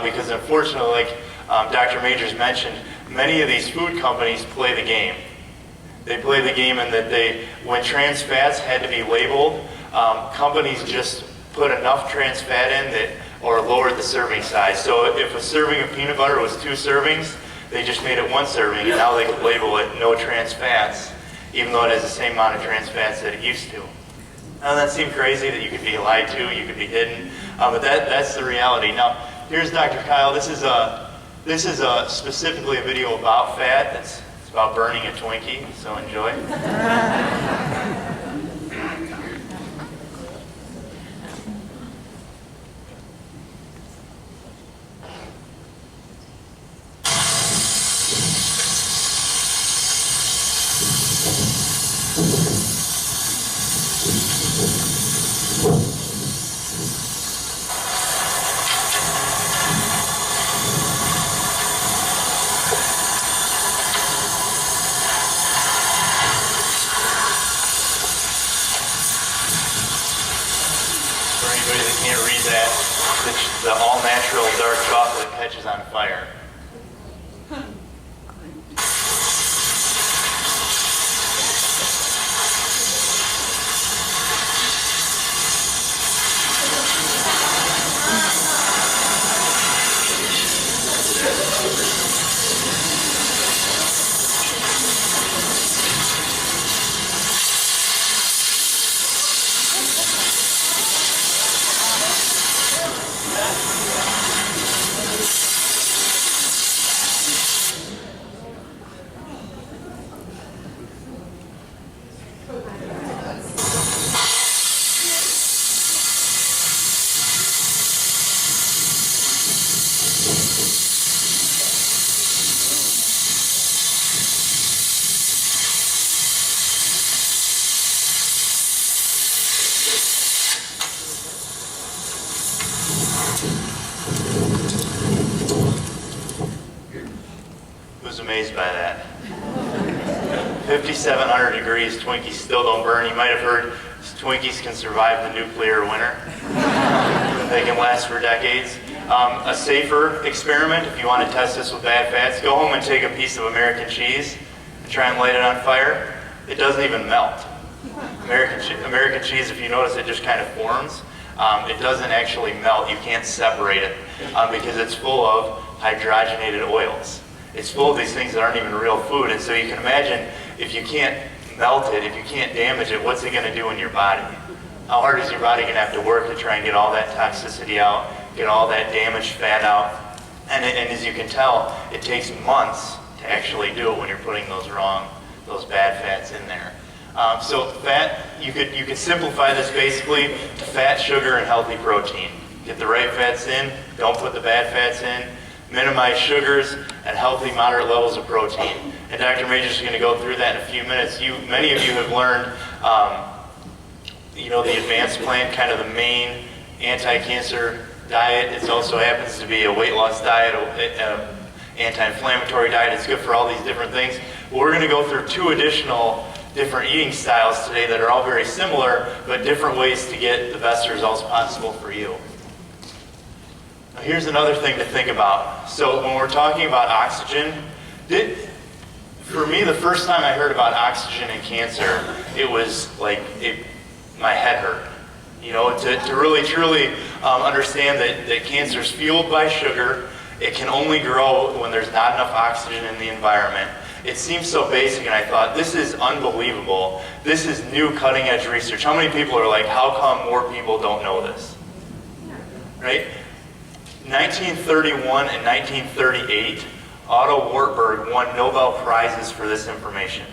because unfortunately, like Dr. Majors mentioned, many of these food companies play the game. They play the game in that when trans fats had to be labeled, companies just put enough trans fat in or lowered the serving size. So if a serving of peanut butter was 2 servings, they just made it 1 serving, and now they could label it no trans fats, even though it has the same amount of trans fats that it used to. Now that seemed crazy that you could be lied to, you could be hidden, but that's the reality. Now here's Dr. Kyle. This is specifically a video about fat. It's about burning a Twinkie, so enjoy. The all-natural dark chocolate catches on fire. Amazed by that. 5,700 degrees, Twinkies still don't burn. You might have heard Twinkies can survive the nuclear winter. They can last for decades. A safer experiment, if you want to test this with bad fats, go home and take a piece of American cheese and try and light it on fire. It doesn't even melt. American cheese, if you notice, it just kind of forms. It doesn't actually melt. You can't separate it because it's full of hydrogenated oils. It's full of these things that aren't even real food, and so you can imagine if you can't melt it, if you can't damage it, what's it going to do in your body? How hard is your body going to have to work to try and get all that toxicity out, get all that damaged fat out? And as you can tell, it takes months to actually do it when you're putting those bad fats in there. So fat, you could simplify this basically to fat, sugar, and healthy protein. Get the right fats in, don't put the bad fats in, minimize sugars, and healthy, moderate levels of protein. And Dr. Majors is going to go through that in a few minutes. Many of you have learned, the advanced plan, kind of the main anti-cancer diet. It also happens to be a weight loss diet, an anti-inflammatory diet. It's good for all these different things. But we're going to go through 2 additional different eating styles today that are all very similar, but different ways to get the best results possible for you. Now, here's another thing to think about. So when we're talking about oxygen, for me, the first time I heard about oxygen in cancer, it was like my head hurt. To really truly understand that cancer is fueled by sugar. It can only grow when there's not enough oxygen in the environment. It seems so basic, and I thought, this is unbelievable. This is new cutting-edge research. How many people are like, how come more people don't know this? Right? 1931 and 1938, Otto Warburg won Nobel Prizes for this information.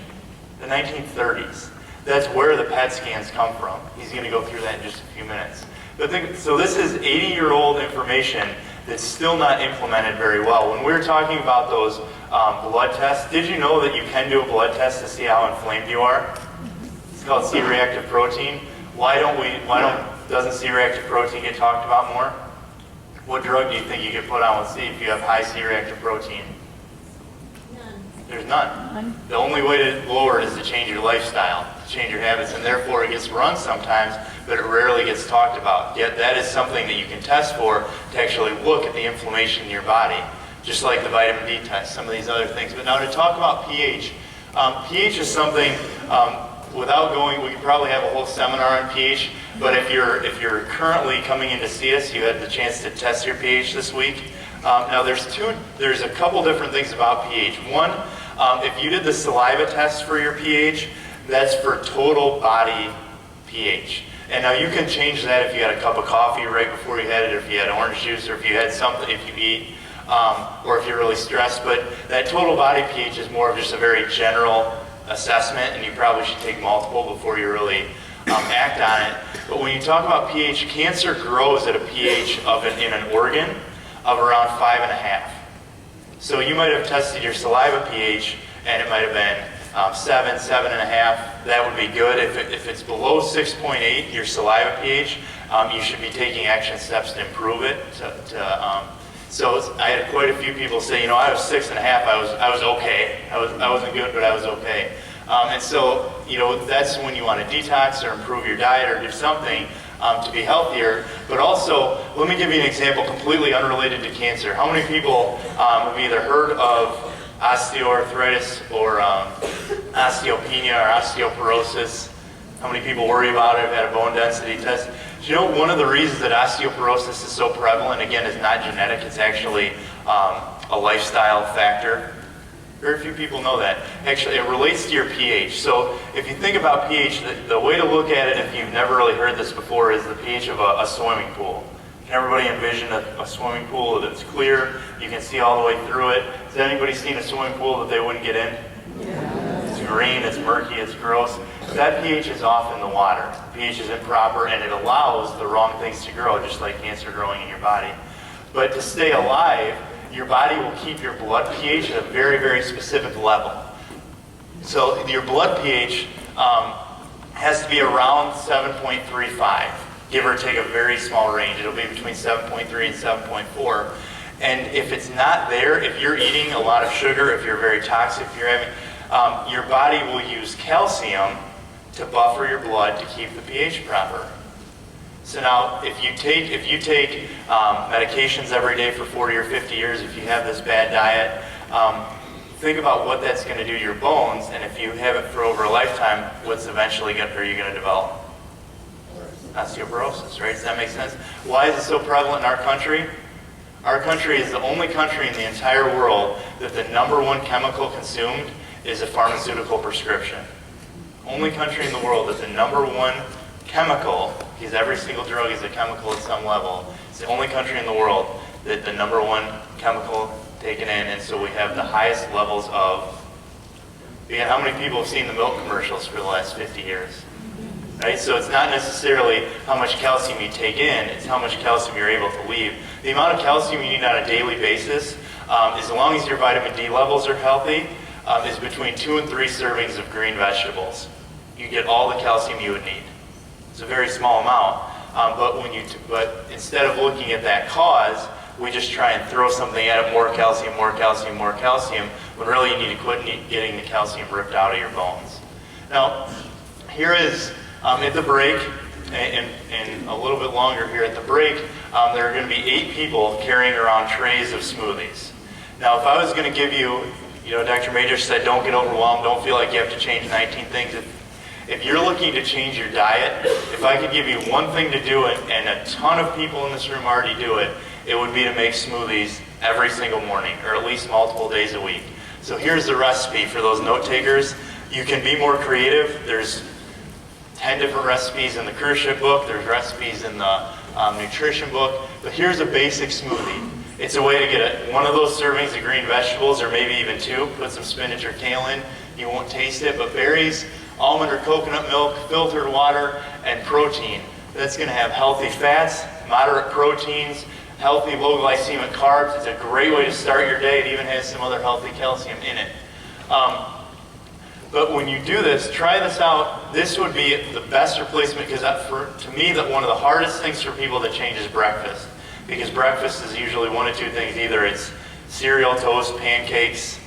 The 1930s. That's where the PET scans come from. He's going to go through that in just a few minutes. So this is 80-year-old information that's still not implemented very well. When we were talking about those blood tests, did you know that you can do a blood test to see how inflamed you are? It's called C-reactive protein. Doesn't C-reactive protein get talked about more? What drug do you think you could put on with C if you have high C-reactive protein? There's none. The only way to lower it is to change your lifestyle, to change your habits, and therefore it gets run sometimes, but it rarely gets talked about. Yet that is something that you can test for to actually look at the inflammation in your body, just like the vitamin D test, some of these other things. But now to talk about pH. pH is something, without going, we could probably have a whole seminar on pH, but if you're currently coming in to see us, you had the chance to test your pH this week. Now there's a couple different things about pH. One, if you did the saliva test for your pH, that's for total body pH. And now you can change that if you had a cup of coffee right before you had it, or if you had orange juice, or if you had something, if you eat, or if you're really stressed. But that total body pH is more of just a very general assessment, and you probably should take multiple before you really act on it. But when you talk about pH, cancer grows at a pH in an organ of around 5.5. So you might have tested your saliva pH, and it might have been 7, 7.5. That would be good. If it's below 6.8, your saliva pH, you should be taking action steps to improve it. So I had quite a few people say, you know, I was 6.5. I was okay. I wasn't good, but I was okay. And so, you know, that's when you want to detox or improve your diet or do something to be healthier. But also, let me give you an example completely unrelated to cancer. How many people have either heard of osteoarthritis or osteopenia or osteoporosis? How many people worry about it, have had a bone density test? Do you know one of the reasons that osteoporosis is so prevalent, again, is not genetic, it's actually a lifestyle factor? Very few people know that. Actually, it relates to your pH. So if you think about pH, the way to look at it, if you've never really heard this before, is the pH of a swimming pool. Can everybody envision a swimming pool that's clear? You can see all the way through it. Has anybody seen a swimming pool that they wouldn't get in? Yeah. It's green, it's murky, it's gross. That pH is off in the water. pH is improper, and it allows the wrong things to grow, just like cancer growing in your body. But to stay alive, your body will keep your blood pH at a very, very specific level. So your blood pH has to be around 7.35, give or take a very small range. It'll be between 7.3 and 7.4. And if it's not there, if you're eating a lot of sugar, if you're very toxic, if you're having, your body will use calcium to buffer your blood to keep the pH proper. So now, if you take medications every day for 40 or 50 years, if you have this bad diet, think about what that's going to do to your bones, and if you have it for over a lifetime, what's eventually are you going to develop? Osteoporosis, right? Does that make sense? Why is it so prevalent in our country? Our country is the only country in the entire world that the #1 chemical consumed is a pharmaceutical prescription. Only country in the world that the #1 chemical, because every single drug is a chemical at some level, it's the only country in the world that the #1 chemical taken in, and so we have the highest levels of, again, how many people have seen the milk commercials for the last 50 years? Right? So it's not necessarily how much calcium you take in, it's how much calcium you're able to leave. The amount of calcium you need on a daily basis, as long as your vitamin D levels are healthy, is between 2 and 3 servings of green vegetables. You get all the calcium you would need. It's a very small amount, but instead of looking at that cause, we just try and throw something at it, more calcium, more calcium, more calcium, when really you need to quit getting the calcium ripped out of your bones. Now, here is, at the break, and a little bit longer here at the break, there are going to be 8 people carrying around trays of smoothies. Now, if I was going to give you, Dr. Major said don't get overwhelmed, don't feel like you have to change 19 things. If you're looking to change your diet, if I could give you one thing to do, and a ton of people in this room already do it, it would be to make smoothies every single morning, or at least multiple days a week. So here's the recipe for those note takers. You can be more creative. There's 10 different recipes in the cruise ship book. There's recipes in the nutrition book. But here's a basic smoothie. It's a way to get one of those servings of green vegetables, or maybe even 2. Put some spinach or kale in. You won't taste it, but berries, almond or coconut milk, filtered water, and protein. That's going to have healthy fats, moderate proteins, healthy low glycemic carbs. It's a great way to start your day. It even has some other healthy calcium in it. But when you do this, try this out. This would be the best replacement, because to me, one of the hardest things for people to change is breakfast. Because breakfast is usually one of 2 things. Either it's cereal, toast, pancakes,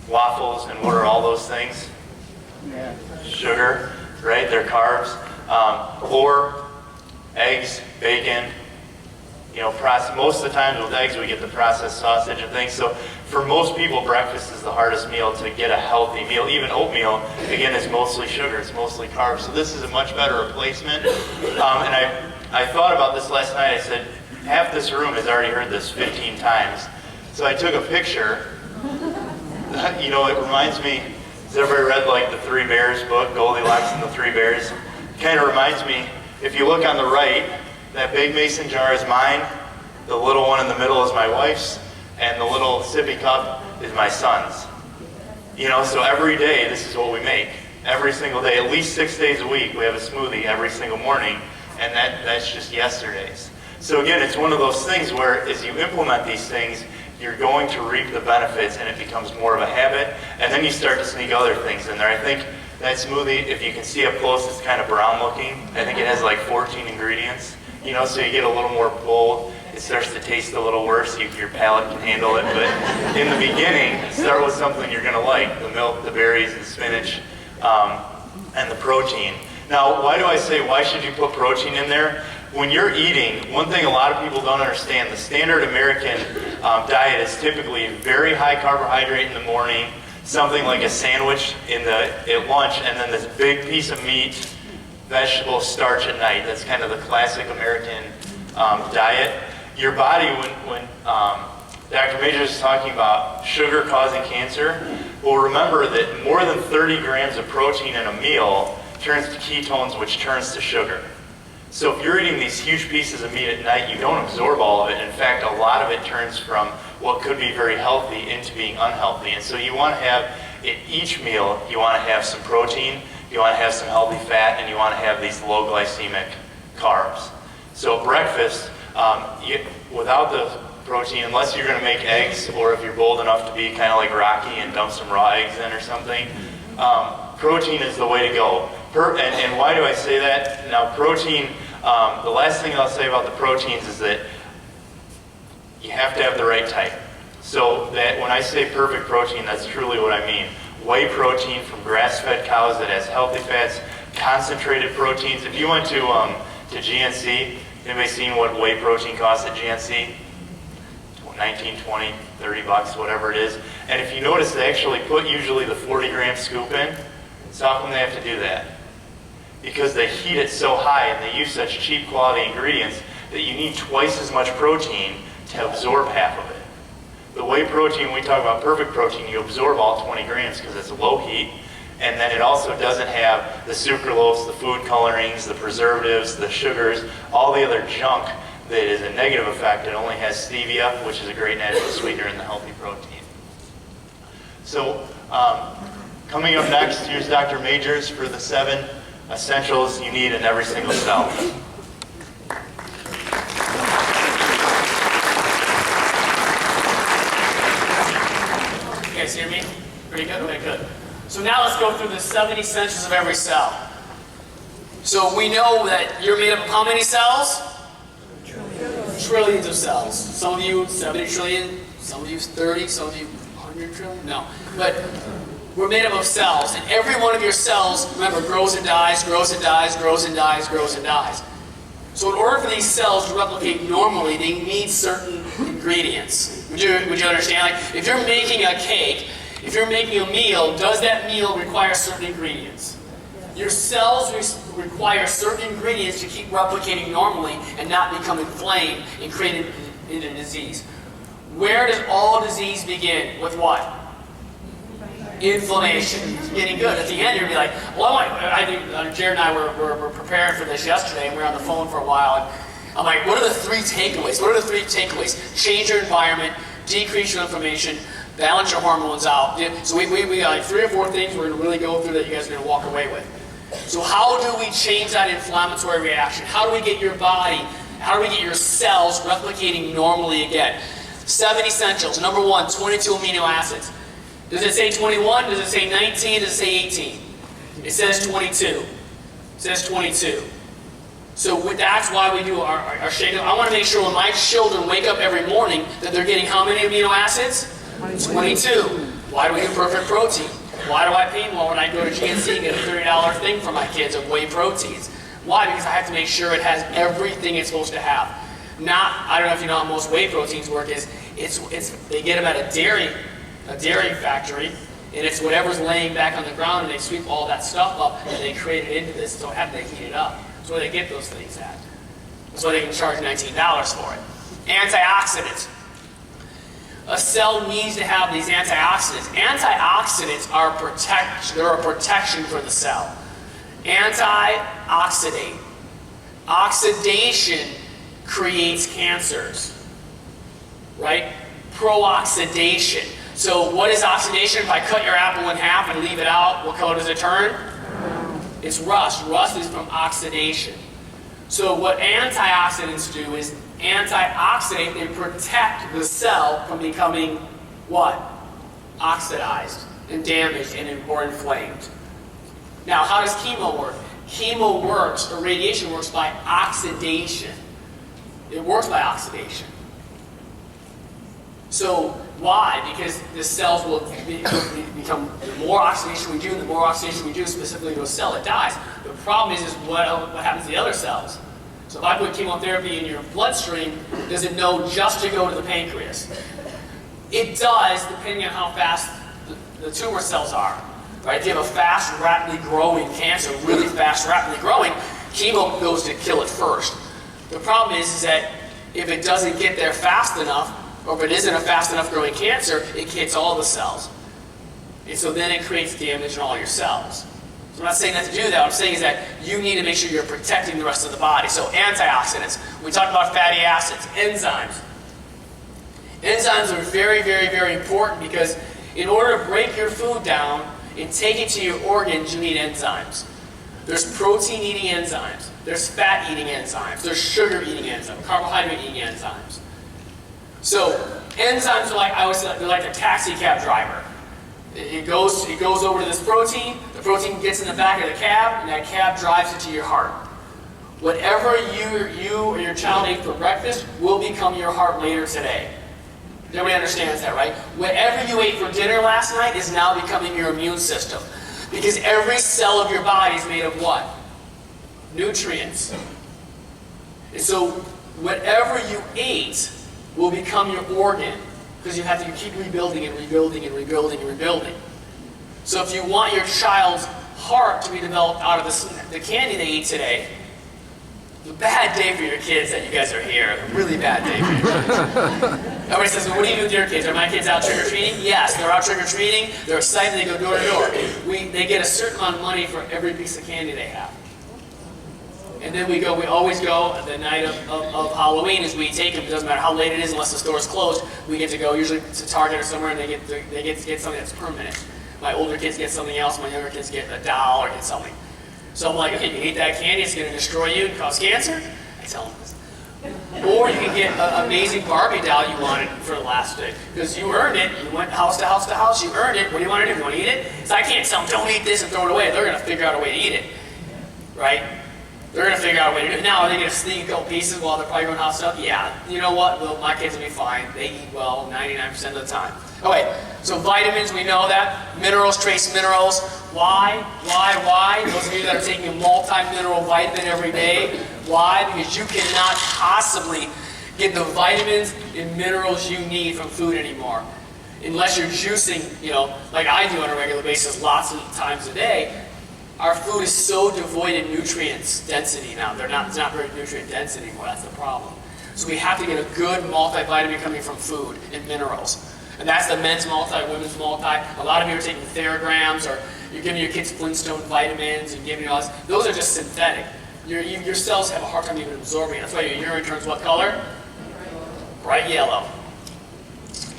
waffles, and what are all those things? Yeah. Sugar, right? They're carbs. Or eggs, bacon, you know, most of the time with eggs we get the processed sausage and things. So for most people, breakfast is the hardest meal to get a healthy meal. Even oatmeal, again, is mostly sugar, it's mostly carbs. So this is a much better replacement. And I thought about this last night. I said, half this room has already heard this 15 times. So I took a picture. You know, it reminds me, has everybody read like the Three Bears book, Goldilocks and the Three Bears? It kind of reminds me, if you look on the right, that big mason jar is mine, the little one in the middle is my wife's, and the little sippy cup is my son's. You know, so every day this is what we make. Every single day, at least 6 days a week, we have a smoothie every single morning, and that's just yesterday's. So again, it's one of those things where as you implement these things, you're going to reap the benefits and it becomes more of a habit, and then you start to sneak other things in there. I think that smoothie, if you can see up close, it's kind of brown looking. I think it has like 14 ingredients, you know, so you get a little more bold. It starts to taste a little worse. Your palate can handle it, but in the beginning, start with something you're going to like, the milk, the berries, the spinach, and the protein. Now, why do I say why should you put protein in there? When you're eating, one thing a lot of people don't understand, the standard American diet is typically very high carbohydrate in the morning, something like a sandwich at lunch, and then this big piece of meat, vegetable, starch at night. That's kind of the classic American diet. Your body, when Dr. Majors is talking about sugar causing cancer, will remember that more than 30 grams of protein in a meal turns to ketones, which turns to sugar. So if you're eating these huge pieces of meat at night, you don't absorb all of it. In fact, a lot of it turns from what could be very healthy into being unhealthy. And so you want to have, at each meal, you want to have some protein, you want to have some healthy fat, and you want to have these low glycemic carbs. So breakfast, without the protein, unless you're going to make eggs, or if you're bold enough to be kind of like Rocky and dump some raw eggs in or something, protein is the way to go. And why do I say that? Now, protein, the last thing I'll say about the proteins is that you have to have the right type. So that when I say perfect protein, that's truly what I mean. Whey protein from grass-fed cows that has healthy fats, concentrated proteins. If you went to GNC, anybody seen what whey protein costs at GNC? 19, 20, 30 bucks, whatever it is. And if you notice, they actually put usually the 40-gram scoop in. So how come they have to do that? Because they heat it so high and they use such cheap quality ingredients that you need twice as much protein to absorb half of it. The whey protein, when we talk about perfect protein, you absorb all 20 grams because it's low heat, and then it also doesn't have the sucralose, the food colorings, the preservatives, the sugars, all the other junk that is a negative effect. It only has stevia, which is a great natural sweetener in the healthy protein. So coming up next, here's Dr. Majors for the 7 essentials you need in every single cell. You guys hear me? Pretty good? Okay, good. So now let's go through the 7 essentials of every cell. So we know that you're made up of how many cells? Trillions of cells. Some of you 70 trillion, some of you 30, some of you 100 trillion? No. But we're made up of cells, and every one of your cells, remember, grows and dies, grows and dies, grows and dies, grows and dies. So in order for these cells to replicate normally, they need certain ingredients. Would you understand? Like, if you're making a cake, if you're making a meal, does that meal require certain ingredients? Your cells require certain ingredients to keep replicating normally and not become inflamed and create into disease. Where does all disease begin? With what? Inflammation. Getting good. At the end, you're going to be like, well, I think Jared and I were preparing for this yesterday, and we were on the phone for a while, and I'm like, what are the 3 takeaways? What are the 3 takeaways? Change your environment, decrease your inflammation, balance your hormones out. So we got like 3 or 4 things we're going to really go through that you guys are going to walk away with. So how do we change that inflammatory reaction? How do we get your body, how do we get your cells replicating normally again? 7 essentials. Number 1, 22 amino acids. Does it say 21? Does it say 19? Does it say 18? It says 22. It says 22. So that's why we do our shake. I want to make sure when my children wake up every morning that they're getting how many amino acids? 22. Why do we do perfect protein? Why do I pay more when I go to GNC and get a $30 thing for my kids of whey proteins? Why? Because I have to make sure it has everything it's supposed to have. I don't know if you know how most whey proteins work, they get them at a dairy factory, and it's whatever's laying back on the ground, and they sweep all that stuff up, and they create it into this, so after they heat it up. That's where they get those things at. That's why they can charge $19 for it. Antioxidants. A cell needs to have these antioxidants. Antioxidants they're a protection for the cell. Antioxidate. Oxidation creates cancers, right? Pro-oxidation. So what is oxidation? If I cut your apple in half and leave it out, what color does it turn? It's rust. Rust is from oxidation. So what antioxidants do is antioxidate, they protect the cell from becoming what? Oxidized and damaged or inflamed. Now, how does chemo work? Chemo works, or radiation works by oxidation. It works by oxidation. So why? Because the cells will become, the more oxidation we do, specifically to a cell, it dies. The problem is what happens to the other cells. So if I put chemotherapy in your bloodstream, does it know just to go to the pancreas? It does, depending on how fast the tumor cells are. Right? If you have a fast, rapidly growing cancer, really fast, rapidly growing, chemo goes to kill it first. The problem is that if it doesn't get there fast enough, or if it isn't a fast enough growing cancer, it hits all the cells. And so then it creates damage in all your cells. So I'm not saying not to do that. What I'm saying is that you need to make sure you're protecting the rest of the body. So antioxidants. We talked about fatty acids, enzymes. Enzymes are very, very, very important because in order to break your food down and take it to your organs, you need enzymes. There's protein-eating enzymes. There's fat-eating enzymes. There's sugar-eating enzymes, carbohydrate-eating enzymes. So enzymes are they're like a taxi cab driver. It goes over to this protein. The protein gets in the back of the cab, and that cab drives it to your heart. Whatever you or your child ate for breakfast will become your heart later today. Everybody understands that, right? Whatever you ate for dinner last night is now becoming your immune system. Because every cell of your body is made of what? Nutrients. And so whatever you ate will become your organ. Because you have to keep rebuilding and rebuilding and rebuilding and rebuilding. So if you want your child's heart to be developed out of the candy they eat today, it's a bad day for your kids that you guys are here. A really bad day for your kids. Everybody says, well, what do you do with your kids? Are my kids out trick-or-treating? Yes, they're out trick-or-treating. They're excited. They go door to door. They get a certain amount of money for every piece of candy they have. And then we always go the night of Halloween is we take them. It doesn't matter how late it is unless the store's closed. We get to go usually to Target or somewhere and they get to get something that's permanent. My older kids get something else. My younger kids get a doll or get something. So I'm like, okay, you eat that candy, it's going to destroy you and cause cancer? I tell them this. Or you can get an amazing Barbie doll you wanted for the last day. Because you earned it. You went house to house to house. You earned it. What do you want to do? You want to eat it? So I can't tell them, don't eat this and throw it away. They're going to figure out a way to eat it. Right? They're going to figure out a way to do it. Now, are they going to sneak a couple pieces while they're probably going house to house? Yeah. You know what? Well, my kids will be fine. They eat well 99% of the time. Okay, so vitamins, we know that. Minerals, trace minerals. Why? Those of you that are taking a multi-mineral vitamin every day. Why? Because you cannot possibly get the vitamins and minerals you need from food anymore. Unless you're juicing, like I do on a regular basis lots of times a day. Our food is so devoid of nutrients density now. It's not very nutrient dense anymore. That's the problem. So we have to get a good multivitamin coming from food and minerals. And that's the men's multi, women's multi. A lot of you are taking Theragrams, or you're giving your kids Flintstone vitamins and giving all this. Those are just synthetic. Your cells have a hard time even absorbing it. That's why your urine turns what color? Bright yellow.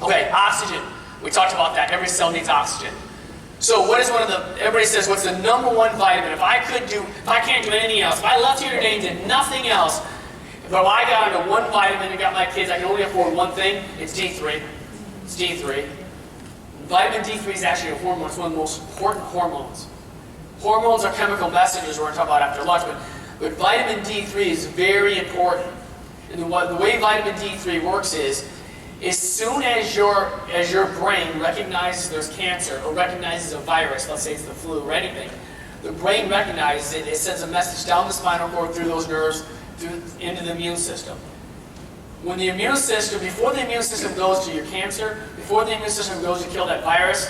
Okay, oxygen. We talked about that. Every cell needs oxygen. So what is everybody says, what's the number one vitamin? If I can't do anything else, if I left here today and did nothing else, but I got into one vitamin and got my kids, I can only afford one thing, it's D3. It's D3. Vitamin D3 is actually a hormone. It's one of the most important hormones. Hormones are chemical messengers we're going to talk about after lunch, but vitamin D3 is very important. And the way vitamin D3 works is As soon as your brain recognizes there's cancer or recognizes a virus, let's say it's the flu or anything, the brain recognizes it, it sends a message down the spinal cord through those nerves into the immune system. When the immune system, before the immune system goes to your cancer, before the immune system goes to kill that virus,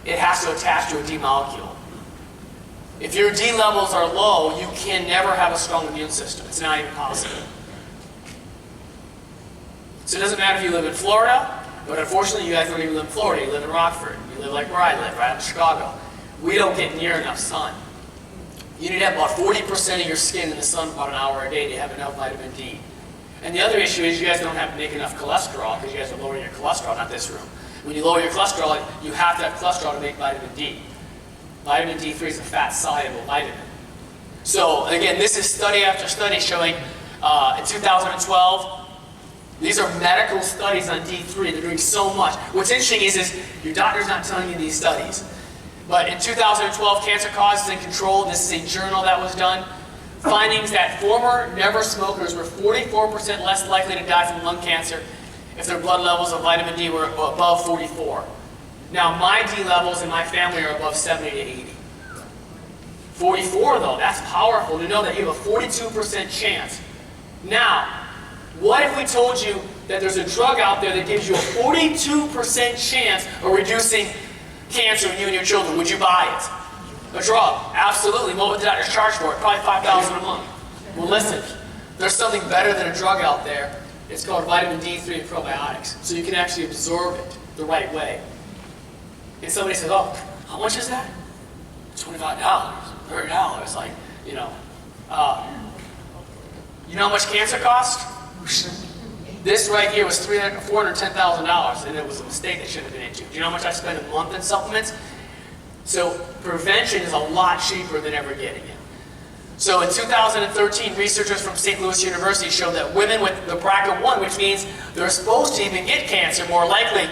it has to attach to a D molecule. If your D levels are low, you can never have a strong immune system. It's not even possible. So it doesn't matter if you live in Florida, but unfortunately you guys don't even live in Florida, you live in Rockford. You live like where I live, right out in Chicago. We don't get near enough sun. You need to have about 40% of your skin in the sun about an hour a day to have enough vitamin D. And the other issue is you guys don't have to make enough cholesterol because you guys are lowering your cholesterol, not this room. When you lower your cholesterol, you have to have cholesterol to make vitamin D. Vitamin D3 is a fat-soluble vitamin. So again, this is study after study showing in 2012, these are medical studies on D3. They're doing so much. What's interesting is your doctor's not telling you these studies. But in 2012, Cancer Causes and Control, this is a journal that was done, findings that former never smokers were 44% less likely to die from lung cancer if their blood levels of vitamin D were above 44. Now, my D levels in my family are above 70 to 80. 44, though, that's powerful to know that you have a 42% chance. Now, what if we told you that there's a drug out there that gives you a 42% chance of reducing cancer in you and your children? Would you buy it? A drug? Absolutely. What would the doctors charge for it? Probably $5,000 a month. Well, listen, there's something better than a drug out there. It's called vitamin D3 and probiotics. So you can actually absorb it the right way. And somebody says, oh, how much is that? $25, $30. Like, you know how much cancer costs? This right here was $410,000, and it was a mistake they shouldn't have been into. Do you know how much I spend a month in supplements? So prevention is a lot cheaper than ever getting it. So in 2013, researchers from St. Louis University showed that women with the BRCA1, which means they're supposed to even get cancer, more likely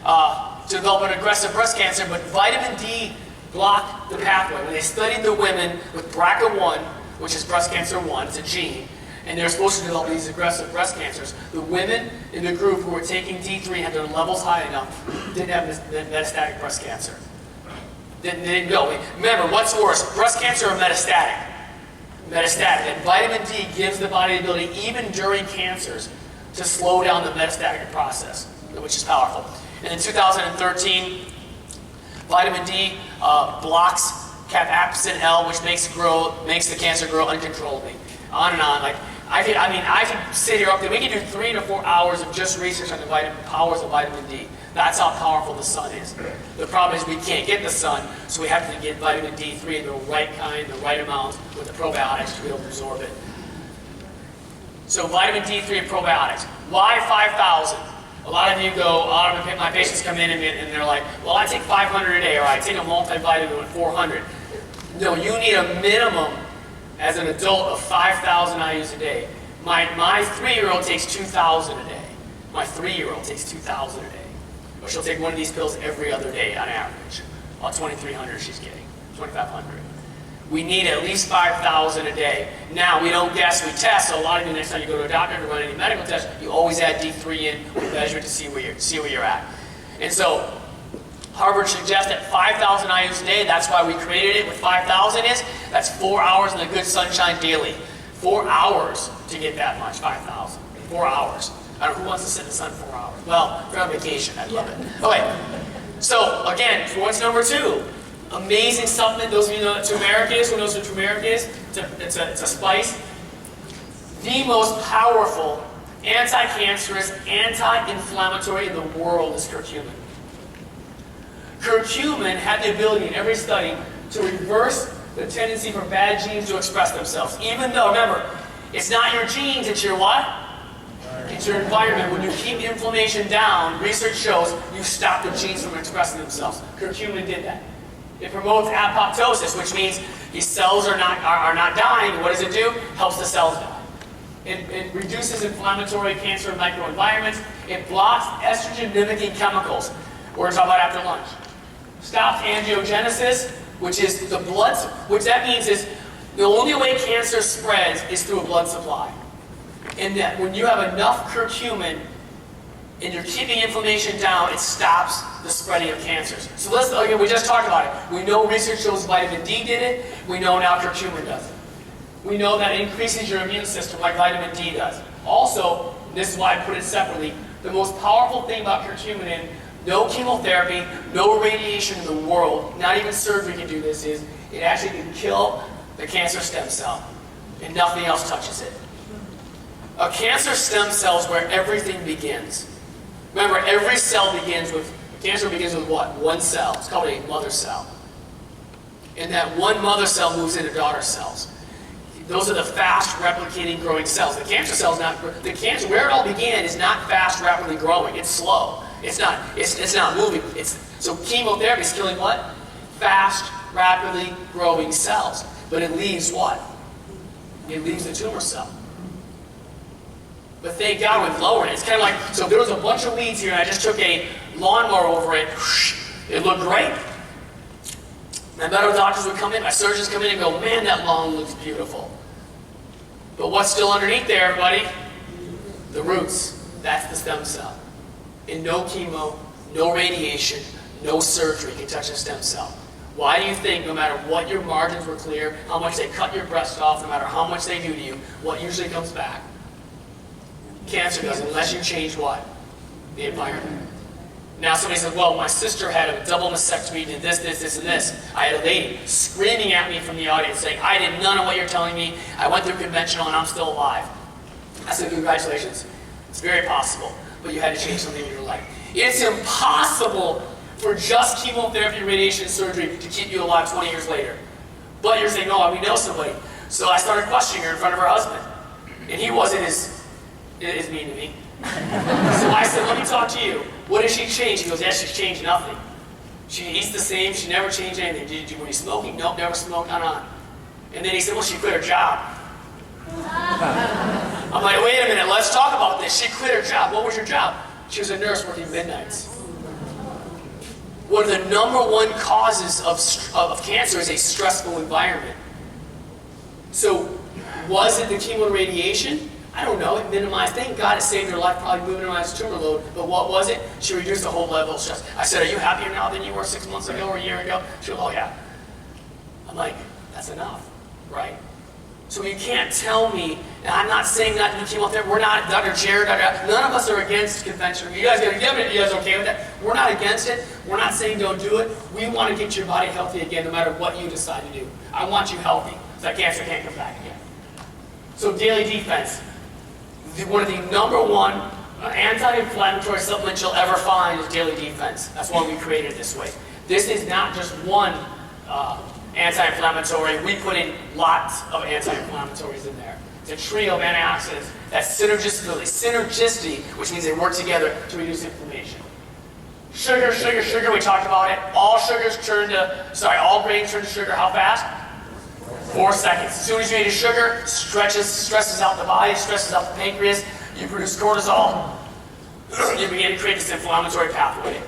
to develop an aggressive breast cancer, but vitamin D blocked the pathway. When they studied the women with BRCA1, which is breast cancer 1, it's a gene, and they're supposed to develop these aggressive breast cancers, the women in the group who were taking D3 and had their levels high enough didn't have metastatic breast cancer. They didn't go. Remember, what's worse, breast cancer or metastatic? Metastatic. And vitamin D gives the body the ability, even during cancers, to slow down the metastatic process, which is powerful. And in 2013, vitamin D blocks capsaicin L, which makes the cancer grow uncontrollably. On and on. Like I could sit here up there. We could do 3 to 4 hours of just research on the powers of vitamin D. That's how powerful the sun is. The problem is we can't get the sun, so we have to get vitamin D3 in the right kind, the right amount, with the probiotics to be able to absorb it. So vitamin D3 and probiotics. Why 5,000? A lot of you go, my patients come in and they're like, well, I take 500 a day, or I take a multivitamin with 400. No, you need a minimum as an adult of 5,000 IUs a day. My 3-year-old takes 2,000 a day. My 3-year-old takes 2,000 a day. Or she'll take one of these pills every other day on average. About 2,300 she's getting, 2,500. We need at least 5,000 a day. Now, we don't guess, we test. So a lot of you, next time you go to a doctor to run any medical test, you always add D3 in, we measure it to see where you're at. And so, Harvard suggests that 5,000 IUs a day, that's why we created it with 5,000 that's 4 hours in the good sunshine daily. 4 hours to get that much, 5,000. 4 hours. I don't know, who wants to sit in the sun 4 hours? Well, if you're on vacation, I'd love it. Okay, so again, what's number 2? Amazing supplement. Those of you know what turmeric is, who knows what turmeric is? It's a spice. The most powerful anti-cancerous, anti-inflammatory in the world is curcumin. Curcumin had the ability in every study to reverse the tendency for bad genes to express themselves. Even though, remember, it's not your genes, it's your what? It's your environment. When you keep inflammation down, research shows you stop the genes from expressing themselves. Curcumin did that. It promotes apoptosis, which means these cells are not dying. What does it do? Helps the cells die. It reduces inflammatory cancer microenvironments. It blocks estrogen-mimicking chemicals. We're going to talk about after lunch. Stops angiogenesis, which is the blood. Which that means is the only way cancer spreads is through a blood supply. And that when you have enough curcumin and you're keeping inflammation down, it stops the spreading of cancers. So let's, again, we just talked about it. We know research shows vitamin D did it. We know now curcumin does it. We know that it increases your immune system like vitamin D does. Also, this is why I put it separately, the most powerful thing about curcumin, no chemotherapy, no radiation in the world, not even surgery can do this, is it actually can kill the cancer stem cell, and nothing else touches it. A cancer stem cell is where everything begins. Remember, every cell begins with, cancer begins with what? One cell. It's called a mother cell. And that one mother cell moves into daughter cells. Those are the fast replicating growing cells. The cancer cell is not, the cancer, where it all began is not fast rapidly growing. It's slow. It's not moving. So chemotherapy is killing what? Fast, rapidly growing cells. But it leaves what? It leaves the tumor cell. But thank God we've lowered it. It's kind of like, so there was a bunch of weeds here and I just took a lawnmower over it. It looked great. My medical doctors would come in, my surgeons come in and go, man, that lawn looks beautiful. But what's still underneath there, everybody? The roots. That's the stem cell. And no chemo, no radiation, no surgery can touch a stem cell. Why do you think no matter what your margins were clear, how much they cut your breast off, no matter how much they do to you, what usually comes back? Cancer does, unless you change what? The environment. Now somebody says, well, my sister had a double mastectomy, did this, this, this, and this. I had a lady screaming at me from the audience saying, I did none of what you're telling me. I went through conventional and I'm still alive. I said, congratulations. It's very possible, but you had to change something in your life. It's impossible for just chemotherapy, radiation, and surgery to keep you alive 20 years later. But you're saying, oh, we know somebody. So I started questioning her in front of her husband. And he wasn't as mean to me. So I said, let me talk to you. What did she change? He goes, yeah, she's changed nothing. She eats the same, she never changed anything. Were you smoking? Nope, never smoked, on. And then he said, well, she quit her job. I'm like, wait a minute, let's talk about this. She quit her job. What was your job? She was a nurse working midnights. One of the #1 causes of cancer is a stressful environment. So, was it the chemo and radiation? I don't know, it minimized, thank God it saved her life, probably minimized tumor load, but what was it? She reduced the whole level of stress. I said, are you happier now than you were 6 months ago or a year ago? She goes, oh yeah. I'm like, that's enough, right? So you can't tell me, and I'm not saying not to do chemotherapy, we're not, Dr. Jared, none of us are against conventional. You guys okay with that? We're not against it, we're not saying don't do it. We want to get your body healthy again no matter what you decide to do. I want you healthy, so that cancer can't come back again. So daily defense. One of the #1 anti-inflammatory supplements you'll ever find is daily defense. That's why we created it this way. This is not just one anti-inflammatory. We put in lots of anti-inflammatories in there. It's a trio of antioxidants that's synergistic, which means they work together to reduce inflammation. Sugar, sugar, sugar, we talked about it. All grains turn to sugar how fast? 4 seconds. As soon as you eat a sugar, stresses out the body, stresses out the pancreas, you produce cortisol, you begin to create this inflammatory pathway.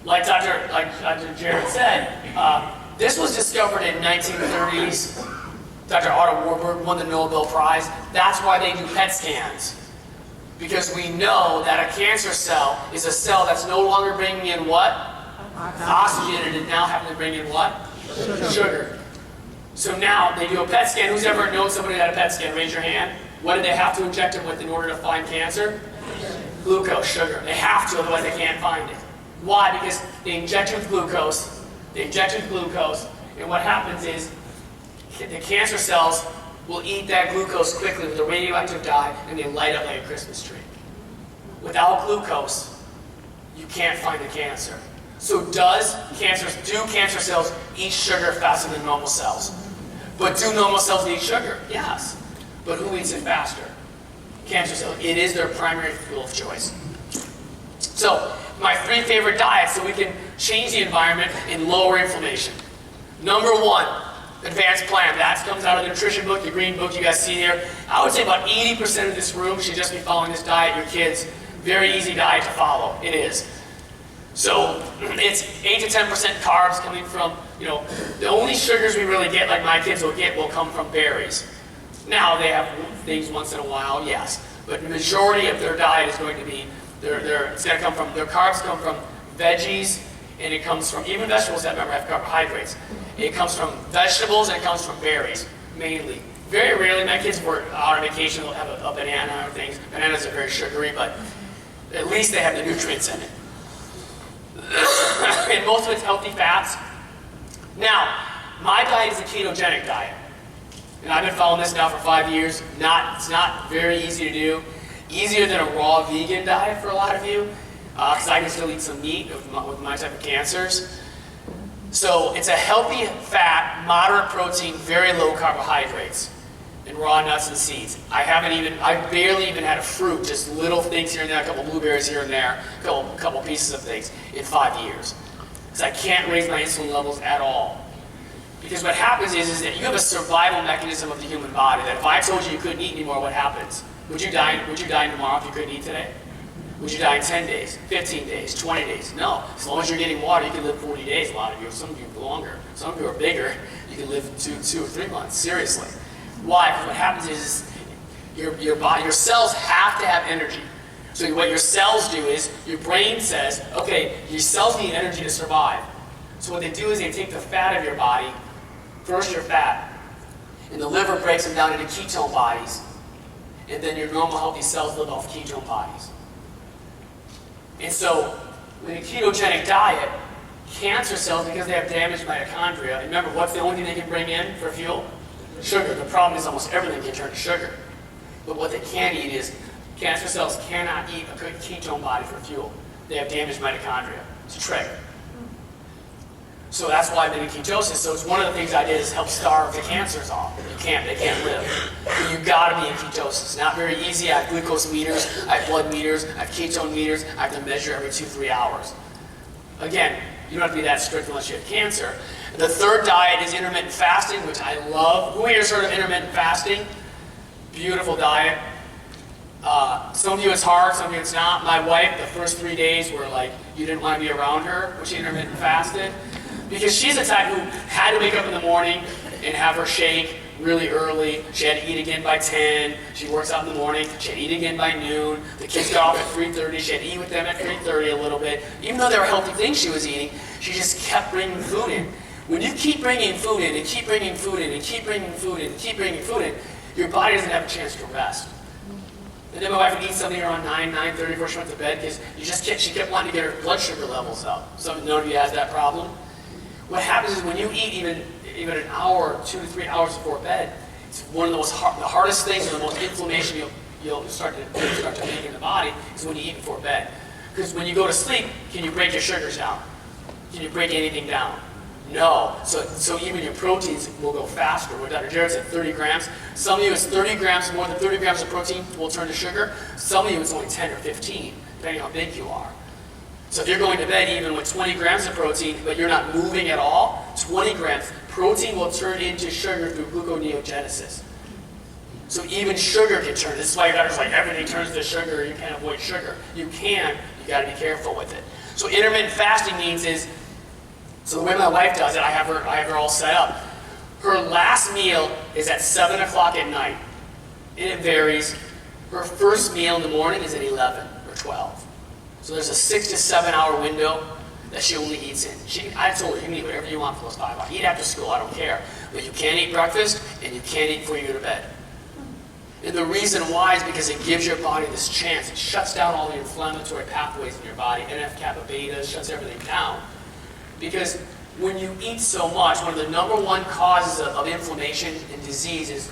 Like Dr. Jared said, this was discovered in 1930s. Dr. Otto Warburg won the Nobel Prize. That's why they do PET scans. Because we know that a cancer cell is a cell that's no longer bringing in what? Oxygen, and it now having to bring in what? Sugar. So now they do a PET scan. Who's ever known somebody that had a PET scan? Raise your hand. What did they have to inject them with in order to find cancer? Glucose, sugar. They have to, otherwise they can't find it. Why? Because they inject you with glucose. And what happens is the cancer cells will eat that glucose quickly with a radioactive dye, and they light up like a Christmas tree. Without glucose, you can't find the cancer. So do cancer cells eat sugar faster than normal cells? But do normal cells eat sugar? Yes. But who eats it faster? Cancer cells. It is their primary fuel of choice. So, my 3 favorite diets so we can change the environment and lower inflammation. #1, advanced plan. That comes out of the nutrition book, the green book you guys see here. I would say about 80% of this room should just be following this diet. Your kids, very easy diet to follow. It is. So it's 8 to 10% carbs coming from, the only sugars we really get, like my kids will come from berries. Now they have things once in a while, yes. But the majority of their diet is going to be, it's going to come from, their carbs come from veggies, and it comes from, even vegetables that remember have carbohydrates. It comes from vegetables and it comes from berries, mainly. Very rarely, my kids were out on vacation, they'll have a banana or things. Bananas are very sugary, but at least they have the nutrients in it. And most of it's healthy fats. Now, my diet is a ketogenic diet. And I've been following this now for 5 years. It's not very easy to do. Easier than a raw vegan diet for a lot of you, because I can still eat some meat with my type of cancers. So it's a healthy fat, moderate protein, very low carbohydrates, and raw nuts and seeds. I barely even had a fruit, just little things here and there, a couple blueberries here and there, a couple pieces of things in 5 years. Because I can't raise my insulin levels at all. Because what happens is that you have a survival mechanism of the human body, that if I told you you couldn't eat anymore, what happens? Would you die tomorrow if you couldn't eat today? Would you die in 10 days, 15 days, 20 days? No. As long as you're getting water, you can live 40 days, a lot of you. Some of you longer. Some of you are bigger. You can live 2 or 3 months, seriously. Why? Because what happens is your cells have to have energy. So what your cells do is, your brain says, okay, your cells need energy to survive. So what they do is they take the fat of your body, first your fat, and the liver breaks them down into ketone bodies, and then your normal healthy cells live off ketone bodies. And so, with a ketogenic diet, cancer cells, because they have damaged mitochondria, and remember, what's the only thing they can bring in for fuel? Sugar. The problem is almost everything can turn to sugar. But what they can't eat is, cancer cells cannot eat a ketone body for fuel. They have damaged mitochondria. It's a trick. So that's why I've been in ketosis. So it's one of the things I did is help starve the cancers off. They can't live. But you've got to be in ketosis. Not very easy. I have glucose meters, I have blood meters, I have ketone meters. I have to measure every 2-3 hours. Again, you don't have to be that strict unless you have cancer. The third diet is intermittent fasting, which I love. Who here has heard of intermittent fasting? Beautiful diet. Some of you it's hard, some of you it's not. My wife, the first 3 days were like, you didn't want to be around her when she intermittent fasted. Because she's the type who had to wake up in the morning and have her shake really early. She had to eat again by 10. She works out in the morning. She had to eat again by noon. The kids got off at 3:30. She had to eat with them at 3:30 a little bit. Even though they were healthy things she was eating, she just kept bringing food in. When you keep bringing food in and keep bringing food in and keep bringing food in and keep bringing food in, your body doesn't have a chance to rest. And then my wife would eat something around 9:30 before she went to bed because she kept wanting to get her blood sugar levels up. None of you has that problem. What happens is when you eat even an hour, 2 to 3 hours before bed, it's one of the the hardest things and the most inflammation you'll start to make in the body is when you eat before bed. Because when you go to sleep, can you break your sugars down? Can you break anything down? No. So even your proteins will go faster. What Dr. Jared said, 30 grams. Some of you it's 30 grams, more than 30 grams of protein will turn to sugar. Some of you it's only 10 or 15, depending on how big you are. So if you're going to bed even with 20 grams of protein, but you're not moving at all, 20 grams, protein will turn into sugar through gluconeogenesis. So even sugar can turn. This is why your doctor's like, everything turns to sugar, you can't avoid sugar. You can, you gotta be careful with it. So intermittent fasting means so the way my wife does it, I have her all set up. Her last meal is at 7 o'clock at night. And it varies. Her first meal in the morning is at 11 or 12. So there's a 6 to 7 hour window that she only eats in. I told her, you can eat whatever you want for those 5 hours. Eat after school, I don't care. But you can't eat breakfast, and you can't eat before you go to bed. And the reason why is because it gives your body this chance. It shuts down all the inflammatory pathways in your body. NF-kappa beta shuts everything down. Because when you eat so much, one of the #1 causes of inflammation and disease is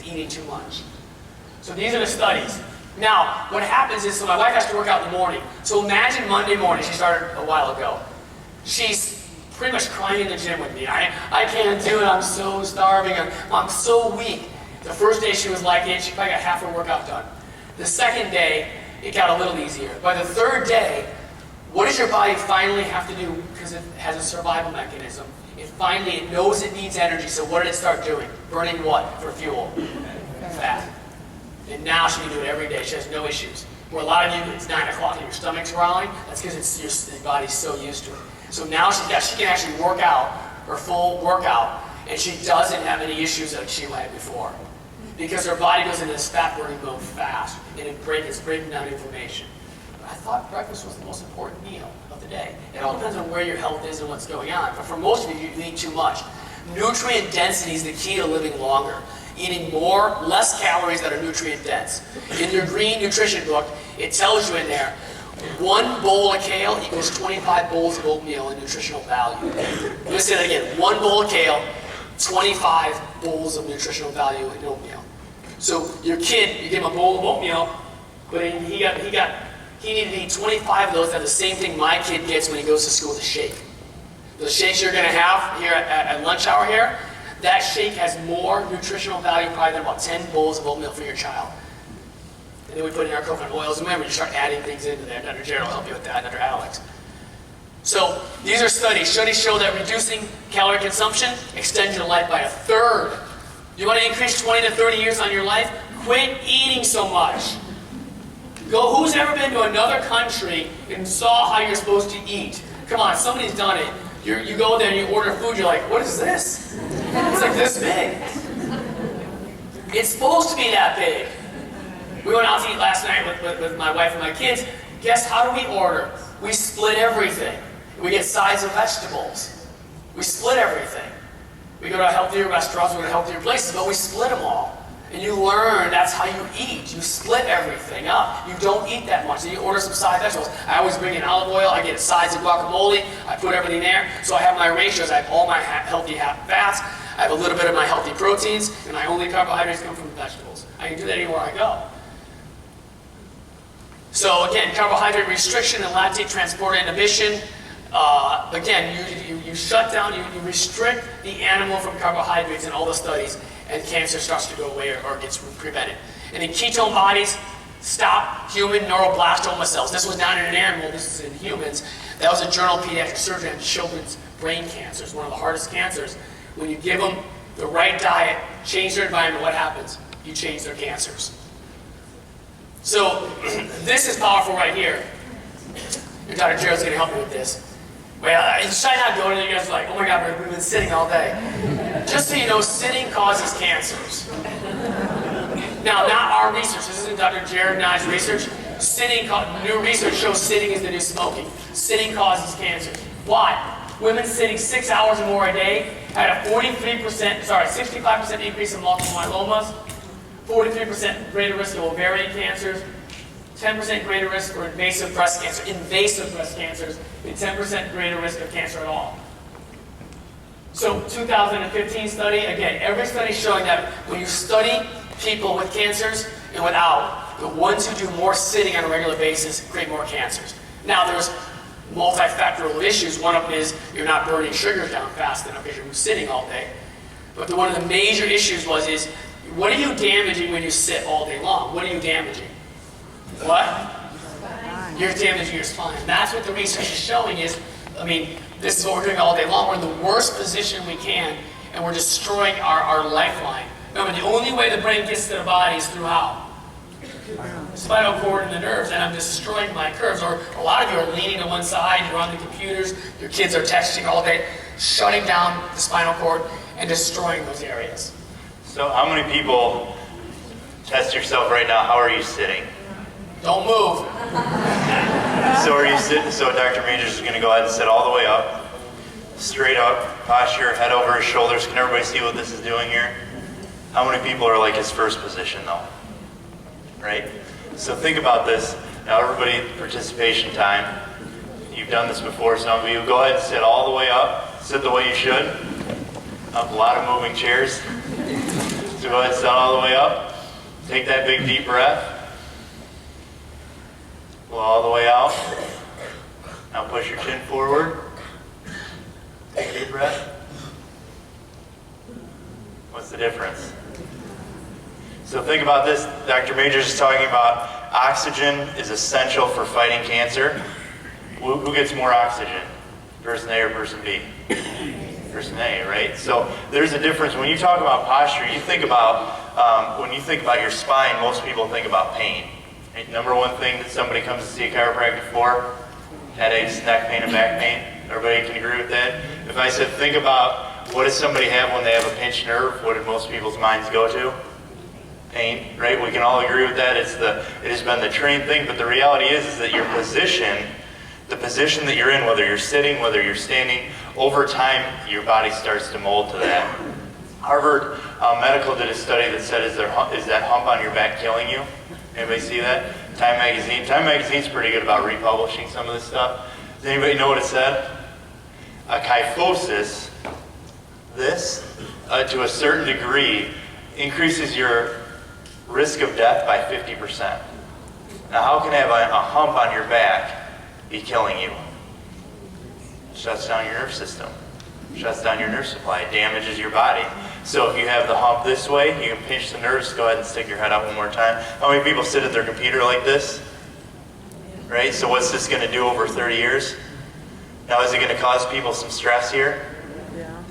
eating too much. So these are the studies. Now, what happens is, so my wife has to work out in the morning. So imagine Monday morning, she started a while ago. She's pretty much crying in the gym with me. I can't do it, I'm so starving, I'm so weak. The first day she was like it, she probably got half her workout done. The second day, it got a little easier. By the third day, what does your body finally have to do? Because it has a survival mechanism. It knows it needs energy, so what did it start doing? Burning what for fuel? Fat. And now she can do it every day. She has no issues. Where a lot of you, it's 9 o'clock and your stomach's growling, that's because your body's so used to it. So now she can actually work out her full workout, and she doesn't have any issues like she had before. because our body goes into this fat-burning mode fast, and it's breaking down inflammation. I thought breakfast was the most important meal of the day. It all depends on where your health is and what's going on. But for most of you, you eat too much. Nutrient density is the key to living longer. Eating less calories that are nutrient dense. In your green nutrition book, it tells you in there, 1 bowl of kale equals 25 bowls of oatmeal in nutritional value. Let me say that again. 1 bowl of kale, 25 bowls of nutritional value in oatmeal. So your kid, you give him a bowl of oatmeal, but he needed to eat 25 of those to have the same thing my kid gets when he goes to school, the shake. The shakes you're going to have here at lunch hour here, that shake has more nutritional value probably than about 10 bowls of oatmeal for your child. And then we put in our coconut oils, and remember, you start adding things into there. Dr. Jared will help you with that, Dr. Alex. So these are studies. Studies show that reducing calorie consumption extends your life by 1/3. You want to increase 20 to 30 years on your life? Quit eating so much. Who's ever been to another country and saw how you're supposed to eat? Come on, somebody's done it. You go there and you order food, you're like, what is this? It's like this big. It's supposed to be that big. We went out to eat last night with my wife and my kids. Guess how do we order? We split everything. We get sides of vegetables. We split everything. We go to healthier restaurants, we go to healthier places, but we split them all. And you learn that's how you eat. You split everything up. You don't eat that much. So you order some side vegetables. I always bring in olive oil. I get sides of guacamole. I put everything there. So I have my ratios. I have all my healthy fats. I have a little bit of my healthy proteins. And my only carbohydrates come from vegetables. I can do that anywhere I go. So again, carbohydrate restriction and lactate transporter inhibition. Again, you shut down, you restrict the animal from carbohydrates in all the studies, and cancer starts to go away or gets prevented. And in ketone bodies, stop human neuroblastoma cells. This was not in an animal, this is in humans. That was a Journal of Pediatric Surgery on children's brain cancers, one of the hardest cancers. When you give them the right diet, change their environment, what happens? You change their cancers. So this is powerful right here. Your Dr. Gerald's going to help me with this. Well, should I not go to there? You guys are like, oh my God, we've been sitting all day. Just so you know, sitting causes cancers. Now, not our research. This isn't Dr. Jared and I's research. New research shows sitting is the new smoking. Sitting causes cancer. Why? Women sitting 6 hours or more a day had a 65% increase in multiple myelomas, 43% greater risk of ovarian cancers, 10% greater risk for invasive breast cancer, and 10% greater risk of cancer at all. So 2015 study, again, every study showing that when you study people with cancers and without, the ones who do more sitting on a regular basis create more cancers. Now there's multifactorial issues. One of them is you're not burning sugars down fast enough because you're sitting all day. But one of the major issues is what are you damaging when you sit all day long? What are you damaging? What? You're damaging your spine. That's what the research is showing is, this is what we're doing all day long. We're in the worst position we can, and we're destroying our lifeline. Remember, the only way the brain gets to the body is through how? Spinal cord and the nerves, and I'm destroying my curves. Or a lot of you are leaning to one side, you're on the computers, your kids are texting all day, shutting down the spinal cord and destroying those areas. So how many people, test yourself right now, how are you sitting? Don't move. So are you sitting? So Dr. Majors is going to go ahead and sit all the way up, straight up, posture, head over his shoulders. Can everybody see what this is doing here? How many people are like his first position though? Right? So think about this. Now everybody, participation time. You've done this before, some of you. Go ahead and sit all the way up. Sit the way you should. Up, a lot of moving chairs. So go ahead and sit all the way up. Take that big deep breath. Blow all the way out. Now push your chin forward. Take a deep breath. What's the difference? So think about this. Dr. Majors is talking about oxygen is essential for fighting cancer. Who gets more oxygen? Person A or person B? Person A, right? So there's a difference. When you talk about posture, you think about, when you think about your spine, most people think about pain. Right? Number one thing that somebody comes to see a chiropractor for, headaches, neck pain, and back pain. Everybody can agree with that? If I said, think about what does somebody have when they have a pinched nerve, what did most people's minds go to? Pain, right? We can all agree with that. It has been the trained thing, but the reality is that your position, the position that you're in, whether you're sitting, whether you're standing, over time, your body starts to mold to that. Harvard Medical did a study that said, is that hump on your back killing you? Anybody see that? Time Magazine's pretty good about republishing some of this stuff. Does anybody know what it said? A kyphosis, to a certain degree, increases your risk of death by 50%. Now, how can having a hump on your back be killing you? Shuts down your nerve system, shuts down your nerve supply, damages your body. So if you have the hump this way, you can pinch the nerves. Go ahead and stick your head out one more time. How many people sit at their computer like this? Right? So what's this going to do over 30 years? Now, is it going to cause people some stress here?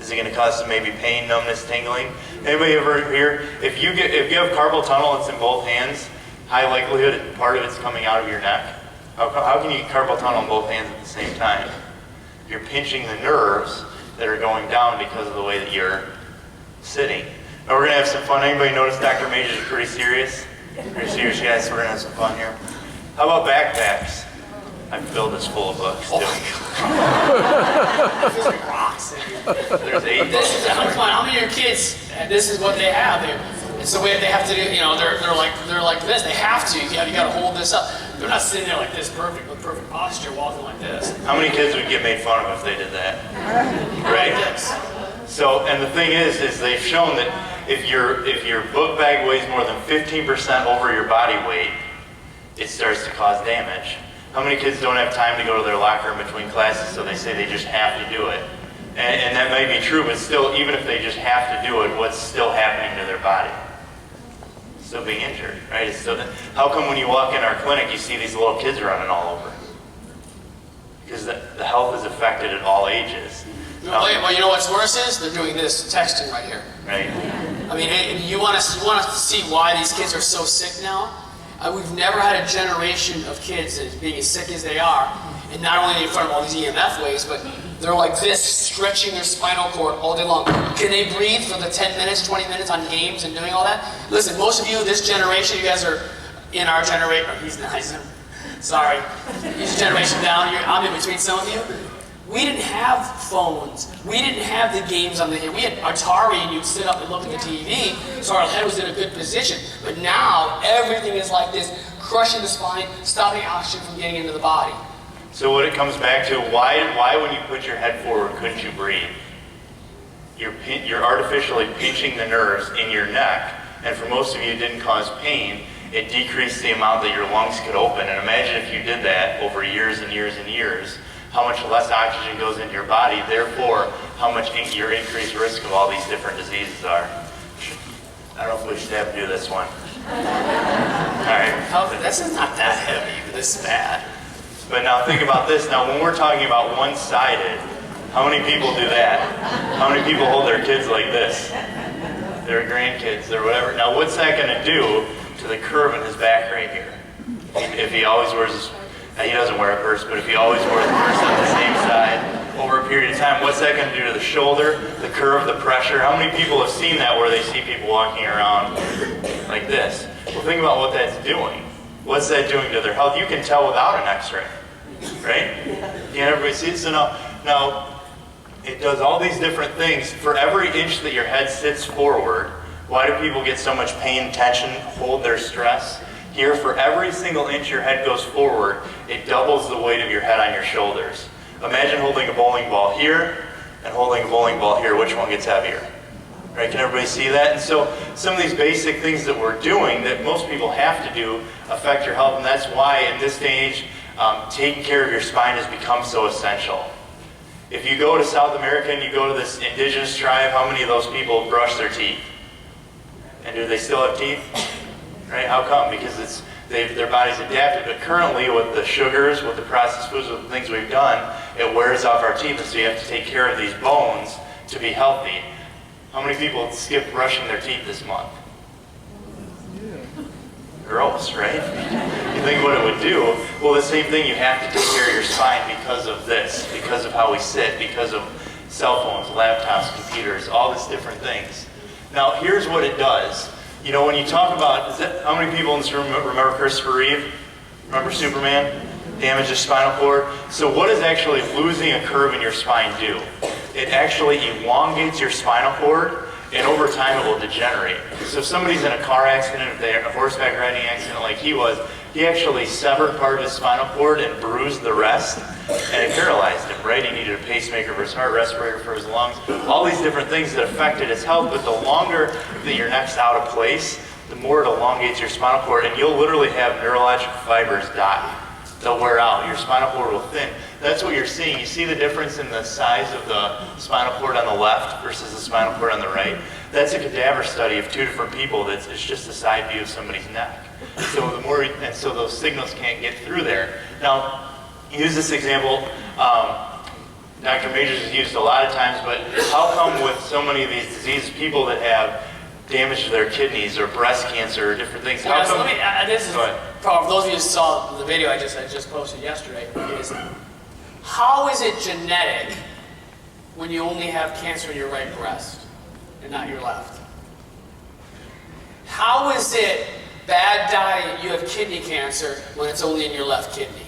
Is it going to cause some maybe pain, numbness, tingling? Anybody ever here? If you have carpal tunnel, it's in both hands. High likelihood part of it's coming out of your neck. How can you get carpal tunnel in both hands at the same time? You're pinching the nerves that are going down because of the way that you're sitting. Now we're going to have some fun. Anybody notice Dr. Majors is pretty serious? Pretty serious, guys. So we're going to have some fun here. How about backpacks? I filled this full of books. Oh my God. It feels like rocks in here. There's 8 books. Come on, how many of your kids, this is what they have. It's the way they have to do, they're like this. They have to. You got to hold this up. They're not sitting there like this, perfect, with perfect posture, walking like this. How many kids would get made fun of if they did that? Right? So, and the thing is they've shown that if your book bag weighs more than 15% over your body weight, it starts to cause damage. How many kids don't have time to go to their locker in between classes, so they say they just have to do it? And that may be true, but still, even if they just have to do it, what's still happening to their body? Still being injured, right? It's still, how come when you walk in our clinic, you see these little kids running all over? Because the health is affected at all ages. Well, you know what's worse is they're doing this texting right here. Right. I mean, you want to see why these kids are so sick now? We've never had a generation of kids that being as sick as they are, and not only in front of all these EMF waves, but they're like this, stretching their spinal cord all day long. Can they breathe for the 10 minutes, 20 minutes on games and doing all that? Listen, most of you, this generation, you guys are in our generation. Oh, he's nice. Sorry. He's a generation down. I'm in between some of you. We didn't have phones. We didn't have the games on the here. We had Atari, and you'd sit up and look at the TV, so our head was in a good position. But now, everything is like this, crushing the spine, stopping oxygen from getting into the body. So what it comes back to, why when you put your head forward couldn't you breathe? You're artificially pinching the nerves in your neck, and for most of you it didn't cause pain. It decreased the amount that your lungs could open, and imagine if you did that over years and years and years, how much less oxygen goes into your body, therefore how much your increased risk of all these different diseases are. I don't know if we should have to do this one. All right. This is not that heavy, but this is bad. But now think about this. Now when we're talking about one-sided, how many people do that? How many people hold their kids like this? Their grandkids, their whatever. Now what's that going to do to the curve in his back right here? If he always wears, he doesn't wear a purse, but if he always wears a purse on the same side over a period of time, what's that going to do to the shoulder, the curve, the pressure? How many people have seen that where they see people walking around like this? Well, think about what that's doing. What's that doing to their health? You can tell without an x-ray, right? Can't everybody see it? So now, it does all these different things. For every inch that your head sits forward, why do people get so much pain, tension, hold their stress? Here, for every single inch your head goes forward, it doubles the weight of your head on your shoulders. Imagine holding a bowling ball here and holding a bowling ball here. Which one gets heavier? Right? Can everybody see that? And so some of these basic things that we're doing that most people have to do affect your health, and that's why in this day and age, taking care of your spine has become so essential. If you go to South America and you go to this indigenous tribe, how many of those people brush their teeth? And do they still have teeth? Right? How come? Because their body's adapted, but currently with the sugars, with the processed foods, with the things we've done, it wears off our teeth, and so you have to take care of these bones to be healthy. How many people skip brushing their teeth this month? Gross, right? You think what it would do? Well, the same thing, you have to take care of your spine because of this, because of how we sit, because of cell phones, laptops, computers, all these different things. Now, here's what it does. You know, when you talk about, how many people in this room remember Christopher Reeve? Remember Superman? Damage the spinal cord. So what does actually losing a curve in your spine do? It actually elongates your spinal cord, and over time it will degenerate. So if somebody's in a car accident, if they're in a horseback riding accident like he was, he actually severed part of his spinal cord and bruised the rest, and it paralyzed him, right? He needed a pacemaker for his heart, respirator for his lungs, all these different things that affected his health. But the longer that your neck's out of place, the more it elongates your spinal cord, and you'll literally have neurological fibers die. They'll wear out. Your spinal cord will thin. That's what you're seeing. You see the difference in the size of the spinal cord on the left versus the spinal cord on the right? That's a cadaver study of two different people. It's just a side view of somebody's neck. So the more, and so those signals can't get through there. Now, use this example. Dr. Majors has used a lot of times, but how come with so many of these diseases, people that have damage to their kidneys or breast cancer or different things? Well, so this is for those of you who saw the video I just posted yesterday. Is how is it genetic when you only have cancer in your right breast and not your left? How is it bad diet you have kidney cancer when it's only in your left kidney?